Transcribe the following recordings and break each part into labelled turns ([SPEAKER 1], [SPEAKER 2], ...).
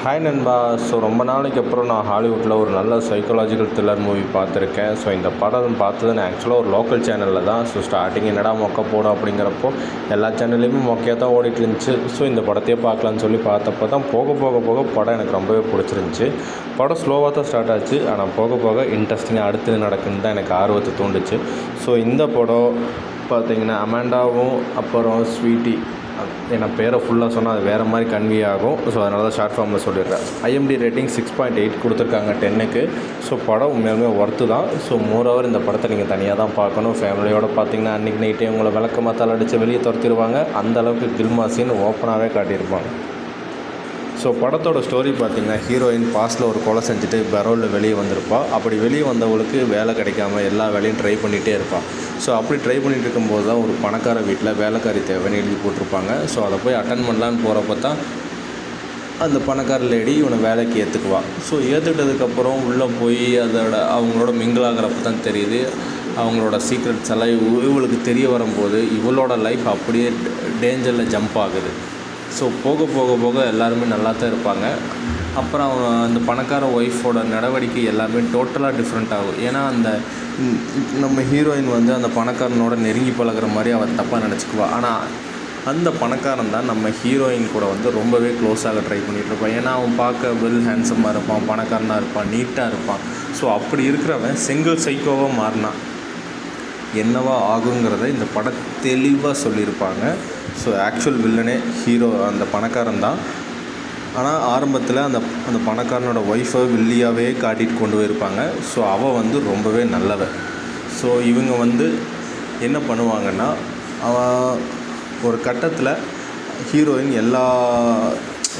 [SPEAKER 1] Hi நண்பா. So ரொம்ப நாளைக்கு அப்புறம் நான் ஹாலிவுட்டில் ஒரு நல்ல சைக்காலஜிக்கல் த்ரில்லர் மூவி பார்த்துருக்கேன். ஸோ இந்த படம் பார்த்தது நான் ஆக்சுவலாக ஒரு லோக்கல் சேனலில் தான். ஸோ ஸ்டார்டிங் என்னடா மொக்க போடும் அப்படிங்கிறப்போ எல்லா சேனல்லையுமே மொக்கையாக தான் ஓடிட்டு இருந்துச்சு. ஸோ இந்த படத்தையே பார்க்கலான்னு சொல்லி பார்த்தப்போ தான் போக படம் எனக்கு ரொம்பவே பிடிச்சிருந்துச்சி. படம் ஸ்லோவாக தான் ஸ்டார்ட் ஆச்சு, ஆனால் போக இன்ட்ரெஸ்டிங்காக அடுத்து நடக்குன்னு தான் எனக்கு ஆர்வத்தை தூண்டுச்சு. ஸோ இந்த படம் பார்த்திங்கன்னா அமாண்டாவும் அப்புறம் ஸ்வீட்டி, ஏன்னா பேரை ஃபுல்லாக சொன்னால் அது வேறு மாதிரி கன்வே ஆகும். ஸோ அதனால தான் ஷார்ட் ஃபார்மில் சொல்லிடுறேன். IMDb ரேட்டிங் 6.8 கொடுத்துருக்காங்க 10க்கு. ஸோ படம் உண்மையாலுமே ஒர்த்து தான். ஸோ மோரோவர் இந்த படத்தை நீங்கள் தனியாக தான் பார்க்கணும். ஃபேமிலியோடு பார்த்தீங்கன்னா அன்றைக்கி நைட்டே உங்களை விளக்க மாத்தால் அடித்து வெளியே துரத்திடுவாங்க. அந்தளவுக்கு கில்மா சீன் ஓப்பனாகவே காட்டியிருப்பாங்க. ஸோ படத்தோட ஸ்டோரி பார்த்திங்கன்னா, ஹீரோயின் பாஸ்ட்டில் ஒரு கொலை செஞ்சுட்டு பரோலில் வெளியே வந்திருப்பாள். அப்படி வெளியே வந்தவங்களுக்கு வேலை கிடைக்காம எல்லா வேலையும் ட்ரை பண்ணிகிட்டே இருப்பாள். ஸோ அப்படி ட்ரை பண்ணிகிட்டு இருக்கும்போது தான் ஒரு பணக்கார வீட்டில் வேலைக்காரி தேவைன்னு எழுதி போட்டிருப்பாங்க. ஸோ அதை போய் அட்டன் பண்ணலான்னு போகிறப்ப தான் அந்த பணக்கார லேடி இவனை வேலைக்கு ஏற்றுக்குவாள். ஸோ ஏற்றுக்கிட்டதுக்கப்புறம் உள்ளே போய் அவங்களோட மிங்கிளாகிறப்ப தான் தெரியுது அவங்களோட சீக்ரெட்ஸ் எல்லாம் இவளுக்கு தெரிய வரும்போது இவளோட லைஃப் அப்படியே டேஞ்சரில் ஜம்ப் ஆகுது. ஸோ போக எல்லாருமே நல்லா தான் இருப்பாங்க. அப்புறம் அந்த பணக்கார ஒய்ஃபோட நடவடிக்கை எல்லாமே டோட்டலாக டிஃப்ரெண்ட் ஆகும். ஏன்னா நம்ம ஹீரோயின் அந்த பணக்காரனோட நெருங்கி பழகிற மாதிரி அவன் தப்பாக நினச்சிக்குவாள். ஆனால் அந்த பணக்காரன் தான் நம்ம ஹீரோயின் கூட ரொம்பவே க்ளோஸாக ட்ரை பண்ணிகிட்டு இருப்பான். ஏன்னா அவன் பார்க்க வெல் ஹேண்ட்ஸமாக இருப்பான், பணக்காரனாக இருப்பான், நீட்டாக இருப்பான். ஸோ அப்படி இருக்கிறவன் சிங்கிள் சைக்கோவாக மாறினான். என்னவா ஆகுங்கிறத இந்த படம் தெளிவாக சொல்லியிருப்பாங்க. ஸோ ஆக்சுவல் வில்லனே ஹீரோ அந்த பணக்காரன் தான். ஆனால் ஆரம்பத்தில் அந்த பணக்காரனோட ஒய்ஃபை வில்லியாகவே காட்டிகிட்டு கொண்டு போயிருப்பாங்க. ஸோ அவள் ரொம்பவே நல்லவ. ஸோ இவங்க என்ன பண்ணுவாங்கன்னா, அவன் ஒரு கட்டத்தில் ஹீரோயின்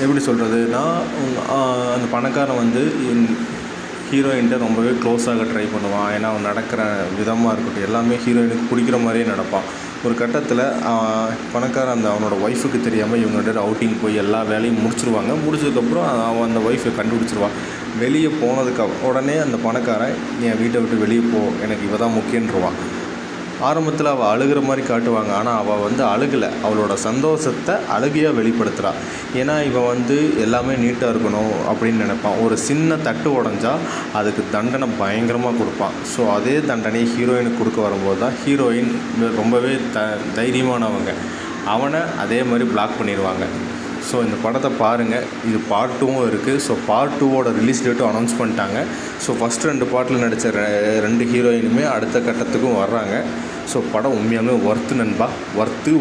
[SPEAKER 1] எப்படி சொல்கிறதுனா, அந்த பணக்காரன் ஹீரோயின்கிட்ட ரொம்பவே க்ளோஸாக ட்ரை பண்ணுவான். ஏன்னா அவன் நடக்கிற விதமாக இருக்கட்டும் எல்லாமே ஹீரோயினுக்கு பிடிக்கிற மாதிரியே நடப்பான். ஒரு கட்டத்தில் பணக்காரன் அவனோட ஒய்ஃபுக்கு தெரியாமல் இவங்கள்ட்ட அவுட்டிங் போய் எல்லா வேலையும் முடிச்சிருவாங்க. முடிச்சதுக்கப்புறம் அவன் அந்த ஒய்ஃபை கண்டுபிடிச்சிருவான். வெளியே போனதுக்கு உடனே அந்த பணக்காரன் என் வீட்டை விட்டு வெளியே போ, எனக்கு இவ தான் முக்கியன்றுவான். ஆரம்பத்தில் அவள் அழுகிற மாதிரி காட்டுவாங்க. ஆனால் அவள் அழுகலை, அவளோட சந்தோஷத்தை அழுகையாக வெளிப்படுத்துகிறாள். ஏன்னா இவன் எல்லாமே நீட்டாக இருக்கணும் அப்படின்னு நினைப்பான். ஒரு சின்ன தட்டு உடஞ்சா அதுக்கு தண்டனை பயங்கரமாக கொடுப்பான். ஸோ அதே தண்டனையை ஹீரோயினுக்கு கொடுக்க வரும்போது தான் ஹீரோயின் ரொம்பவே தைரியமானவங்க அவனை அதே மாதிரி பிளாக் பண்ணிடுவாங்க. ஸோ இந்த படத்தை பாருங்கள். இது பார்ட் 2வும் இருக்குது. ஸோ பார்ட் 2வோட ரிலீஸ் டேட்டும் அனௌன்ஸ் பண்ணிட்டாங்க. ஸோ ஃபஸ்ட்டு 2 பார்ட்டில் நடித்த 2 ஹீரோயினுமே அடுத்த கட்டத்துக்கும் வர்றாங்க. ஸோ படம் உண்மையாலுமே ஒர்த்து நண்பா, ஒர்த்து.